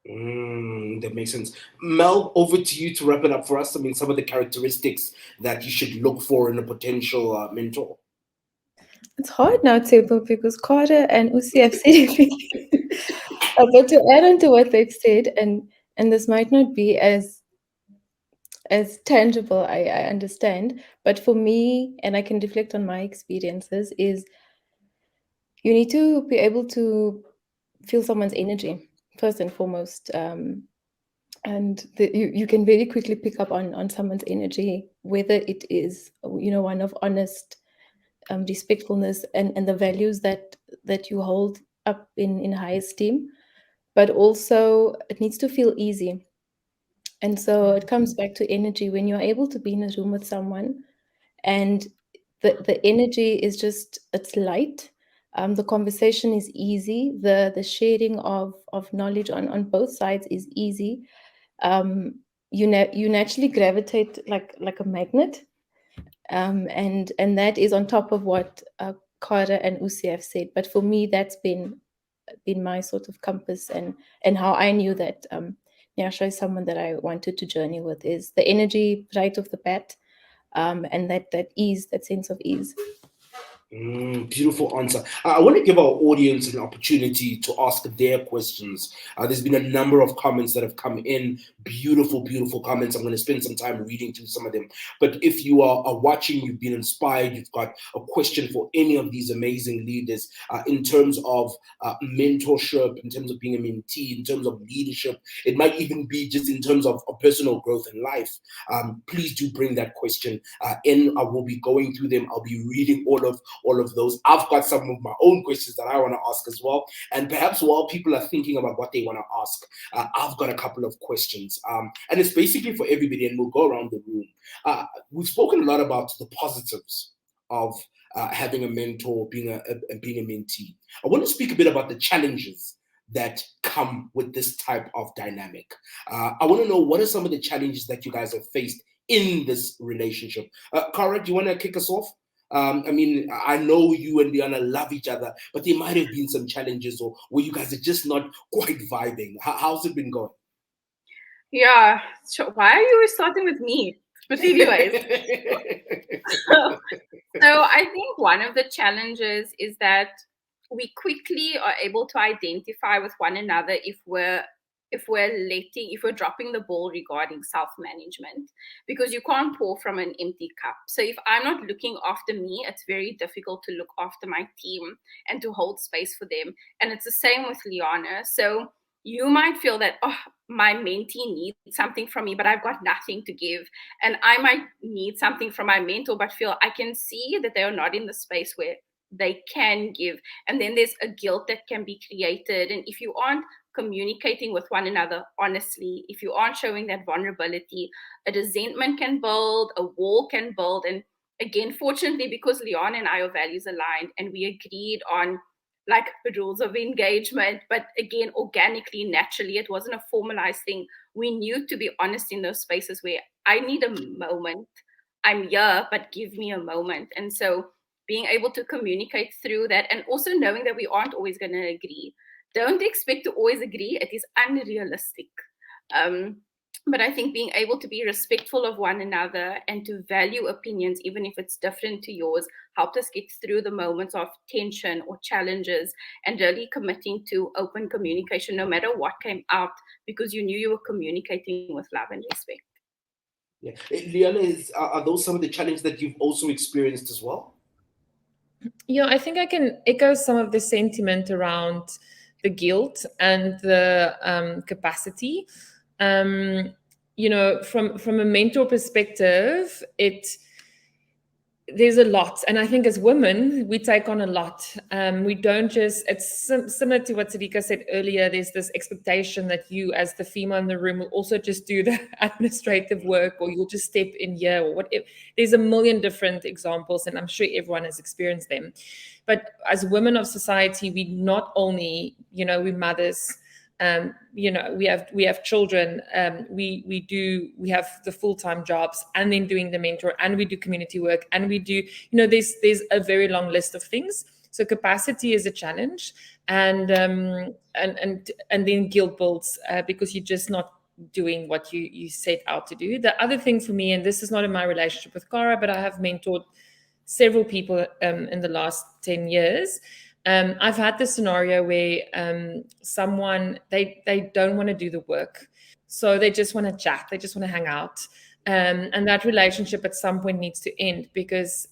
That makes sense. Mel, over to you to wrap it up for us. I mean, some of the characteristics that you should look for in a potential mentor. It's hard now, Tshepo, because Cara and Usi have said everything. But to add on to what they've said, and this might not be as tangible, I understand, but for me, and I can reflect on my experiences, is you need to be able to feel someone's energy first and foremost. And you can very quickly pick up on someone's energy, whether it is, one of honest respectfulness and the values that you hold up in high esteem, but also it needs to feel easy. And so it comes back to energy. When you're able to be in a room with someone and the energy is just, it's light, the conversation is easy, the sharing of knowledge on both sides is easy, you naturally gravitate like a magnet. And that is on top of what Cara and Usi have said. But for me, that's been my sort of compass, and how I knew that Nyasha is someone that I wanted to journey with, is the energy right off the bat, and that ease, that sense of ease. Beautiful answer. I want to give our audience an opportunity to ask their questions. There's been a number of comments that have come in. Beautiful, beautiful comments. I'm going to spend some time reading through some of them. But if you are watching, you've been inspired, you've got a question for any of these amazing leaders in terms of mentorship, in terms of being a mentee, in terms of leadership, it might even be just in terms of personal growth in life, please do bring that question in. I will be going through them. I'll be reading all of those. I've got some of my own questions that I want to ask as well. And perhaps while people are thinking about what they want to ask, I've got a couple of questions. And it's basically for everybody, and we'll go around the room. We've spoken a lot about the positives of having a mentor, being a mentee. I want to speak a bit about the challenges that come with this type of dynamic. I want to know, what are some of the challenges that you guys have faced in this relationship? Cara, do you want to kick us off? I mean, I know you and Leana love each other, but there might have been some challenges or where you guys are just not quite vibing. How's it been going? Yeah, so why are you always starting with me? But anyways, so I think one of the challenges is that we quickly are able to identify with one another if we're dropping the ball regarding self-management, because you can't pour from an empty cup. So if I'm not looking after me, it's very difficult to look after my team and to hold space for them. And it's the same with Leana. So you might feel that, oh, my mentee needs something from me, but I've got nothing to give. And I might need something from my mentor, but feel I can see that they are not in the space where they can give. And then there's a guilt that can be created. And if you aren't communicating with one another honestly, if you aren't showing that vulnerability, a resentment can build, a wall can build. And again, fortunately, because Leon and I are values aligned and we agreed on like rules of engagement, but again, organically, naturally, it wasn't a formalized thing. We knew to be honest in those spaces where I need a moment. I'm here, but give me a moment. And so being able to communicate through that, and also knowing that we aren't always going to agree. Don't expect to always agree. It is unrealistic. But I think being able to be respectful of one another and to value opinions, even if it's different to yours, helped us get through the moments of tension or challenges, and really committing to open communication no matter what came out, because you knew you were communicating with love and respect. Yeah. Leana, are those some of the challenges that you've also experienced as well? Yeah, I think I can echo some of the sentiment around the guilt and the capacity. You know, from a mentor perspective, there's a lot, and I think as women we take on a lot. We don't just, it's similar to what Sadika said earlier, there's this expectation that you as the female in the room will also just do the administrative work, or you'll just step in here, or whatever. There's a million different examples, and I'm sure everyone has experienced them. But as women of society, we not only, we're mothers, we have children, we have the full-time jobs, and then doing the mentor, and we do community work, and we do, there's a very long list of things. So capacity is a challenge, and then guilt builds because you're just not doing what you set out to do. The other thing for me, and this is not in my relationship with Cara, but I have mentored several people in the last 10 years. I've had this scenario where someone, they don't want to do the work. So they just want to chat. They just want to hang out. And that relationship at some point needs to end, because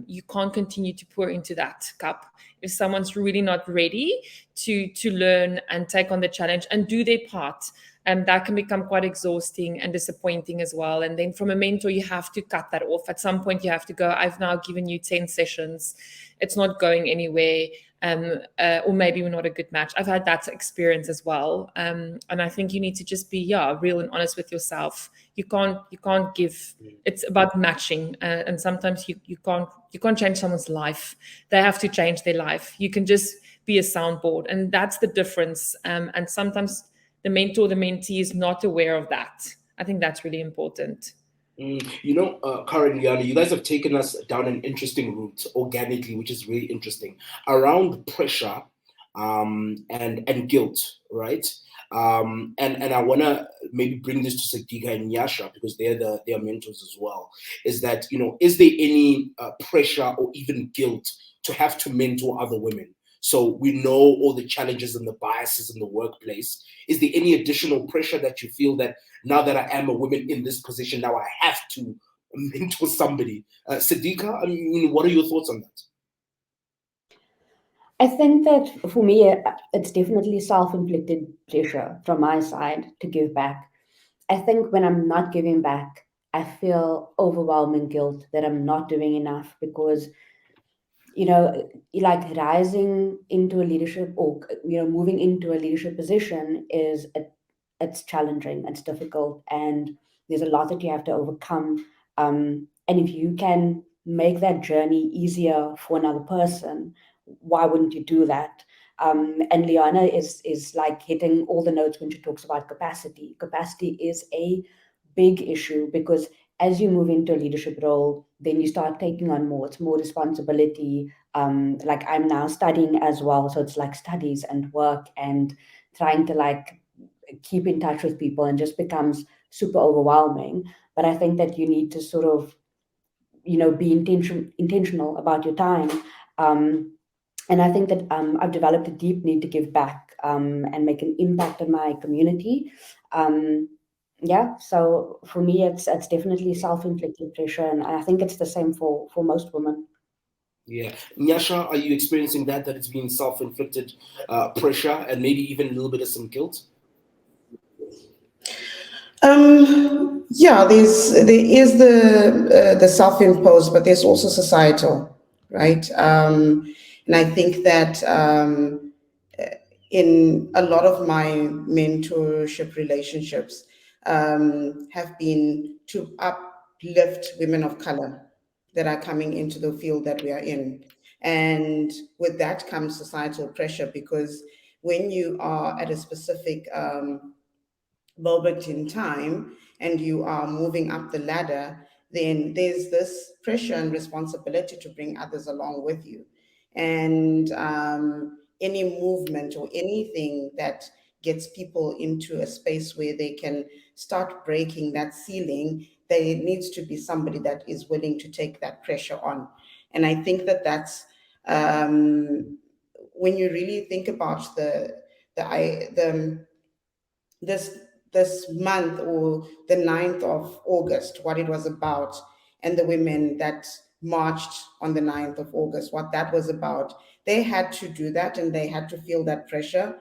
you can't continue to pour into that cup if someone's really not ready to learn and take on the challenge and do their part. That can become quite exhausting and disappointing as well. And then from a mentor, you have to cut that off. At some point, you have to go, I've now given you 10 sessions. It's not going anywhere. Or maybe we're not a good match. I've had that experience as well. And I think you need to just be, real and honest with yourself. You can't give, it's about matching. And sometimes you can't change someone's life. They have to change their life. You can just be a soundboard. And that's the difference. And sometimes the mentor, the mentee is not aware of that. I think that's really important. Cara and Leana, you guys have taken us down an interesting route organically, which is really interesting, around pressure and guilt, right? And I want to maybe bring this to Sadika and Yasha, because they are mentors as well. Is that, is there any pressure or even guilt to have to mentor other women? So we know all the challenges and the biases in the workplace. Is there any additional pressure that you feel that now that I am a woman in this position, now I have to mentor somebody? Sadika, what are your thoughts on that? I think that for me, it's definitely self-inflicted pressure from my side to give back. I think when I'm not giving back, I feel overwhelming guilt that I'm not doing enough, because like rising into a leadership, or moving into a leadership position it's challenging, it's difficult, and there's a lot that you have to overcome. And if you can make that journey easier for another person, why wouldn't you do that? And Leana is like hitting all the notes when she talks about capacity. Capacity is a big issue, because as you move into a leadership role, then you start taking on more. It's more responsibility. Like I'm now studying as well, so it's like studies and work and trying to like keep in touch with people, and just becomes super overwhelming. But I think that you need to sort of, be intentional about your time. And I think that I've developed a deep need to give back and make an impact in my community. So for me, it's definitely self-inflicted pressure, and I think it's the same for most women. Yeah. Nyasha, are you experiencing that it's been self-inflicted pressure and maybe even a little bit of some guilt? There is the self-imposed, but there's also societal, right? And I think that in a lot of my mentorship relationships have been to uplift women of color that are coming into the field that we are in. And with that comes societal pressure, because when you are at a specific moment in time and you are moving up the ladder, then there's this pressure and responsibility to bring others along with you. And any movement or anything that gets people into a space where they can start breaking that ceiling, there needs to be somebody that is willing to take that pressure on. And I think that that's when you really think about this month, or the 9th of August, what it was about, and the women that marched on the 9th of August, what that was about. They had to do that, and they had to feel that pressure.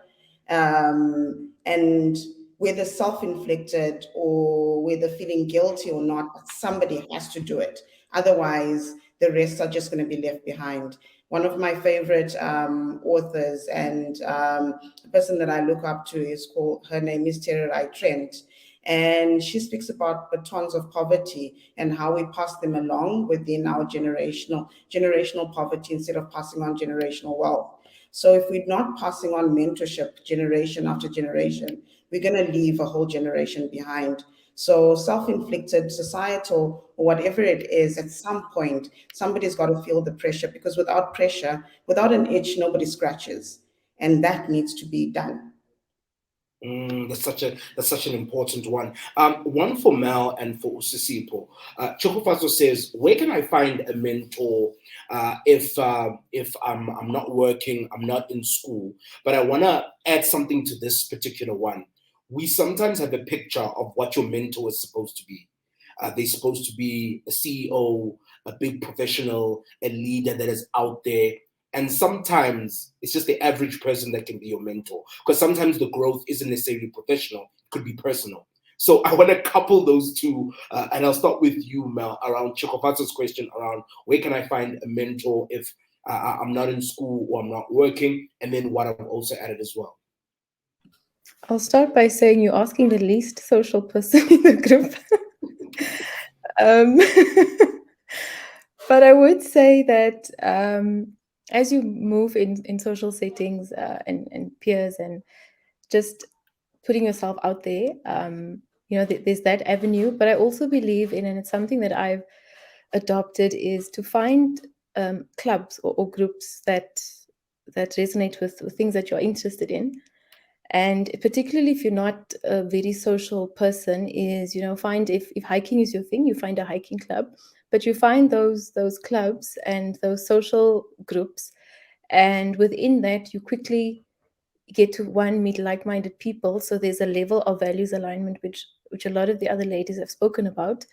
And whether self-inflicted or whether feeling guilty or not, somebody has to do it. Otherwise, the rest are just going to be left behind. One of my favorite authors and a person that I look up to her name is Cara-Jean Trent. And she speaks about batons of poverty and how we pass them along within our generational poverty instead of passing on generational wealth. So if we're not passing on mentorship generation after generation, we're going to leave a whole generation behind. So self-inflicted, societal, or whatever it is, at some point, somebody's got to feel the pressure, because without pressure, without an itch, nobody scratches. And that needs to be done. That's such an important one. One for Mel and for Tshepo. Tshepo says, where can I find a mentor if I'm not working, I'm not in school, but I want to add something to this particular one. We sometimes have a picture of what your mentor is supposed to be. They're supposed to be a CEO, a big professional, a leader that is out there. And sometimes it's just the average person that can be your mentor, because sometimes the growth isn't necessarily professional, it could be personal. So I want to couple those two, and I'll start with you, Mel, around Tshepo's question around where can I find a mentor if I'm not in school or I'm not working, and then what I've also added as well. I'll start by saying you're asking the least social person in the group. But I would say that as you move in social settings and peers and just putting yourself out there, there's that avenue. But I also believe in, and it's something that I've adopted, is to find clubs or groups that resonate with things that you're interested in. And particularly if you're not a very social person, is, find if hiking is your thing, you find a hiking club, but you find those clubs and those social groups, and within that you quickly get to meet like-minded people. So there's a level of values alignment which a lot of the other ladies have spoken about,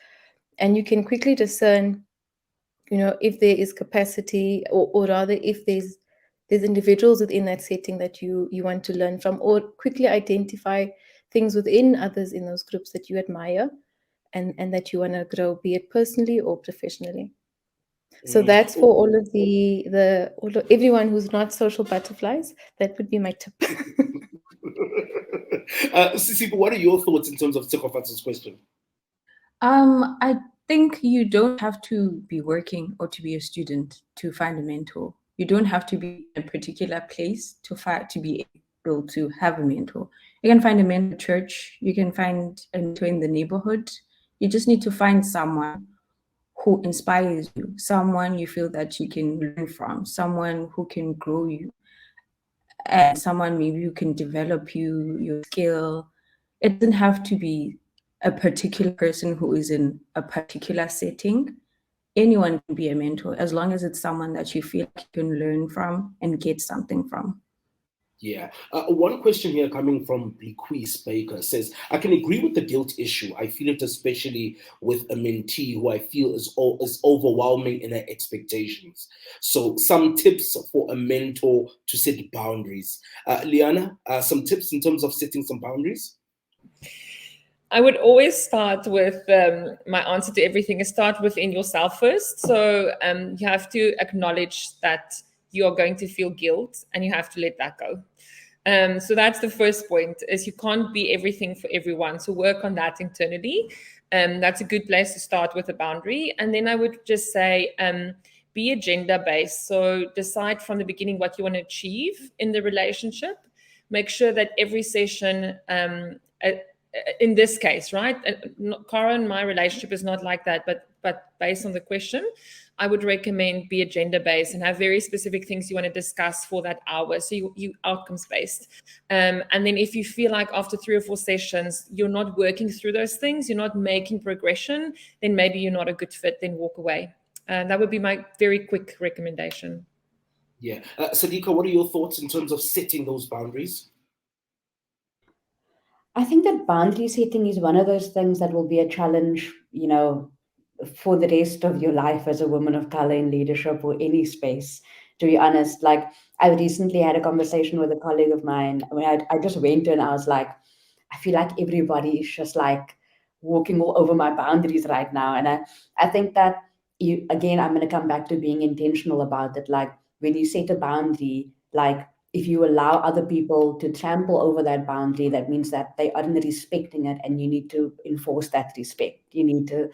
and you can quickly discern, if there is capacity, or rather if there's individuals within that setting that you want to learn from, or quickly identify things within others in those groups that you admire and that you want to grow, be it personally or professionally. So that's for all of everyone who's not social butterflies. That would be my tip. Tshepo, what are your thoughts in terms of Tshepo's question? I think you don't have to be working or to be a student to find a mentor. You don't have to be in a particular place to be able to have a mentor. You can find a mentor at church. You can find a mentor in the neighborhood. You just need to find someone who inspires you, someone you feel that you can learn from, someone who can grow you, and someone maybe who can develop your skill. It doesn't have to be a particular person who is in a particular setting. Anyone can be a mentor, as long as it's someone that you feel like you can learn from and get something from. Yeah. One question here coming from Blequise Baker says, I can agree with the guilt issue. I feel it especially with a mentee who I feel is overwhelming in her expectations. So some tips for a mentor to set boundaries. Leana, some tips in terms of setting some boundaries? I would always start with my answer to everything is start within yourself first. So you have to acknowledge that you are going to feel guilt and you have to let that go. So that's the first point, is you can't be everything for everyone. So work on that internally. That's a good place to start with a boundary. And then I would just say, be agenda-based. So decide from the beginning what you want to achieve in the relationship. Make sure that every session, in this case, right? Cara and my relationship is not like that, but based on the question, I would recommend be agenda-based and have very specific things you want to discuss for that hour. So you outcomes-based. And then if you feel like after 3 or 4 sessions, you're not working through those things, you're not making progression, then maybe you're not a good fit, then walk away. That would be my very quick recommendation. Yeah. Sadiqa, what are your thoughts in terms of setting those boundaries? I think that boundary setting is one of those things that will be a challenge, for the rest of your life as a woman of color in leadership or any space, to be honest. Like, I recently had a conversation with a colleague of mine. I mean, I just went and I was like, I feel like everybody is just like walking all over my boundaries right now. And I think that again, I'm going to come back to being intentional about it. Like when you set a boundary, like if you allow other people to trample over that boundary, that means that they aren't respecting it, and you need to enforce that respect. You need to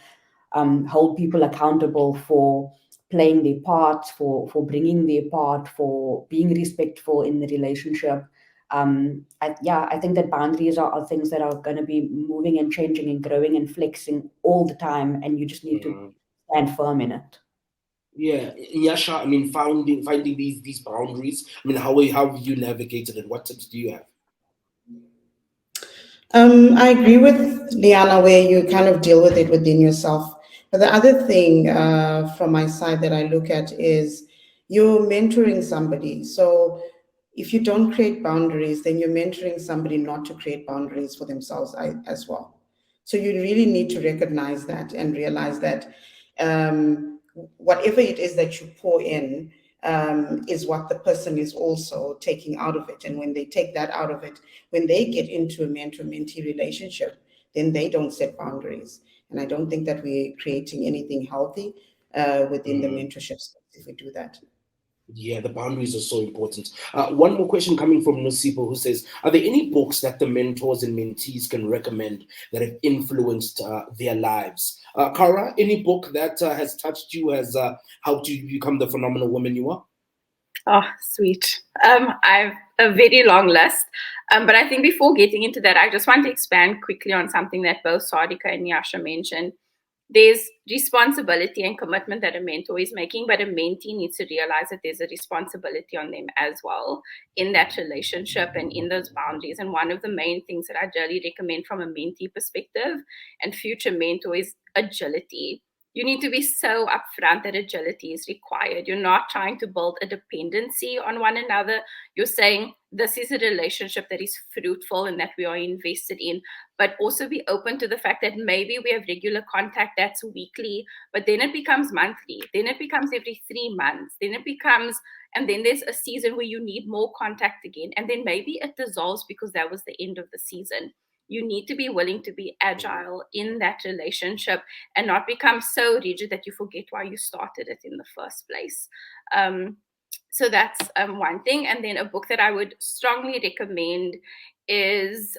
hold people accountable for playing their part, for bringing their part, for being respectful in the relationship. I think that boundaries are things that are going to be moving and changing and growing and flexing all the time, and you just need to stand firm in it. Yeah, Nyasha, I mean, finding these boundaries. I mean, how have you navigated it? What tips do you have? I agree with Leana where you kind of deal with it within yourself. But the other thing from my side that I look at is you're mentoring somebody. So if you don't create boundaries, then you're mentoring somebody not to create boundaries for themselves as well. So you really need to recognize that and realize that whatever it is that you pour in is what the person is also taking out of it. And when they take that out of it, when they get into a mentor-mentee relationship, then they don't set boundaries. And I don't think that we're creating anything healthy within the mentorship space if we do that. Yeah, the boundaries are so important. One more question coming from Nosipo, who says, are there any books that the mentors and mentees can recommend that have influenced their lives? Cara, any book that has touched you, has helped you become the phenomenal woman you are? Oh, sweet. I've a very long list. But I think before getting into that, I just want to expand quickly on something that both Sadika and Nyasha mentioned. There's responsibility and commitment that a mentor is making, but a mentee needs to realize that there's a responsibility on them as well in that relationship and in those boundaries. And one of the main things that I really recommend from a mentee perspective and future mentor is agility. You need to be so upfront that agility is required. You're not trying to build a dependency on one another. You're saying this is a relationship that is fruitful and that we are invested in, but also be open to the fact that maybe we have regular contact that's weekly, but then it becomes monthly, then it becomes every 3 months, then it becomes, and then there's a season where you need more contact again, and then maybe it dissolves because that was the end of the season. You need to be willing to be agile in that relationship and not become so rigid that you forget why you started it in the first place. So that's one thing. And then a book that I would strongly recommend is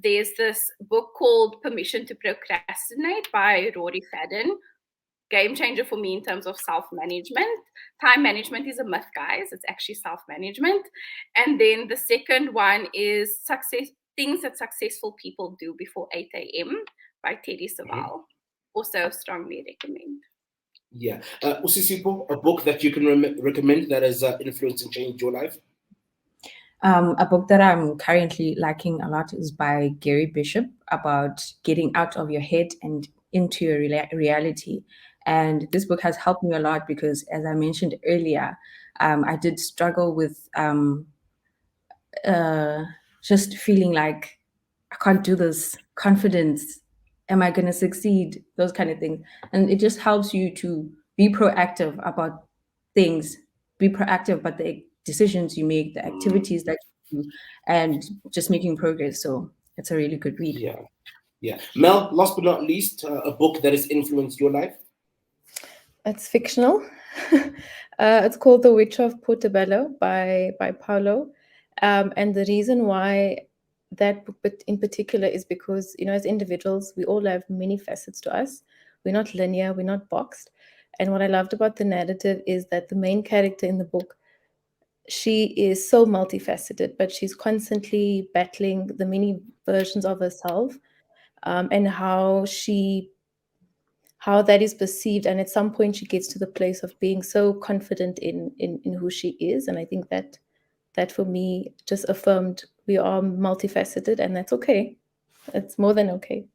there's this book called Permission to Procrastinate by Rory Fadden. Game changer for me in terms of self-management. Time management is a myth, guys. It's actually self-management. And then the second one is Things that Successful People Do Before 8 a.m. by Teddy Sewell. Also strongly recommend. Yeah. Usisipo, a book that you can recommend that has influenced and changed your life? A book that I'm currently liking a lot is by Gary Bishop about getting out of your head and into your reality. And this book has helped me a lot because, as I mentioned earlier, I did struggle with just feeling like I can't do this, confidence, am I going to succeed, those kind of things. And it just helps you to be proactive about things, be proactive about the decisions you make, the activities that you do, and just making progress. So it's a really good read. Yeah. Mel, last but not least, a book that has influenced your life? It's fictional. It's called The Witch of Portobello by Paulo. And the reason why that book in particular is because, as individuals, we all have many facets to us. We're not linear, we're not boxed. And what I loved about the narrative is that the main character in the book, she is so multifaceted, but she's constantly battling the many versions of herself, and how that is perceived. And at some point she gets to the place of being so confident in who she is. And I think that for me just affirmed we are multifaceted, and that's okay. It's more than okay.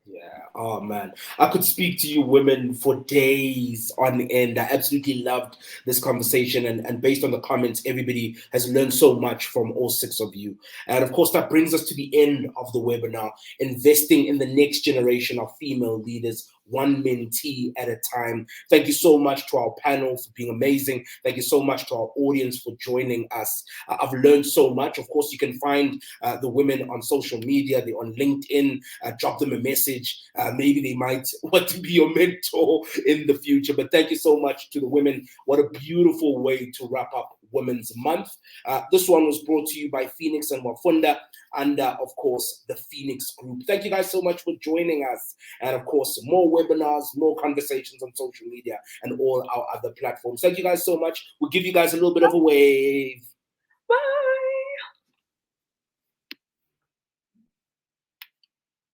Yeah. Oh man, I could speak to you women for days on end. I absolutely loved this conversation, and based on the comments, everybody has learned so much from all 6 of you. And of course, that brings us to the end of the webinar, investing in the next generation of female leaders, one mentee at a time. Thank you so much to our panel for being amazing. Thank you so much to our audience for joining us. I've learned so much. Of course, you can find the women on social media. They're on LinkedIn. Drop them a message. maybe they might want to be your mentor in the future. But thank you so much to the women. What a beautiful way to wrap up Women's Month. This one was brought to you by Feenix and WaFunda, and of course, the Feenix Group. Thank you guys so much for joining us. And of course, more webinars, more conversations on social media and all our other platforms. Thank you guys so much. We'll give you guys a little bit of a wave.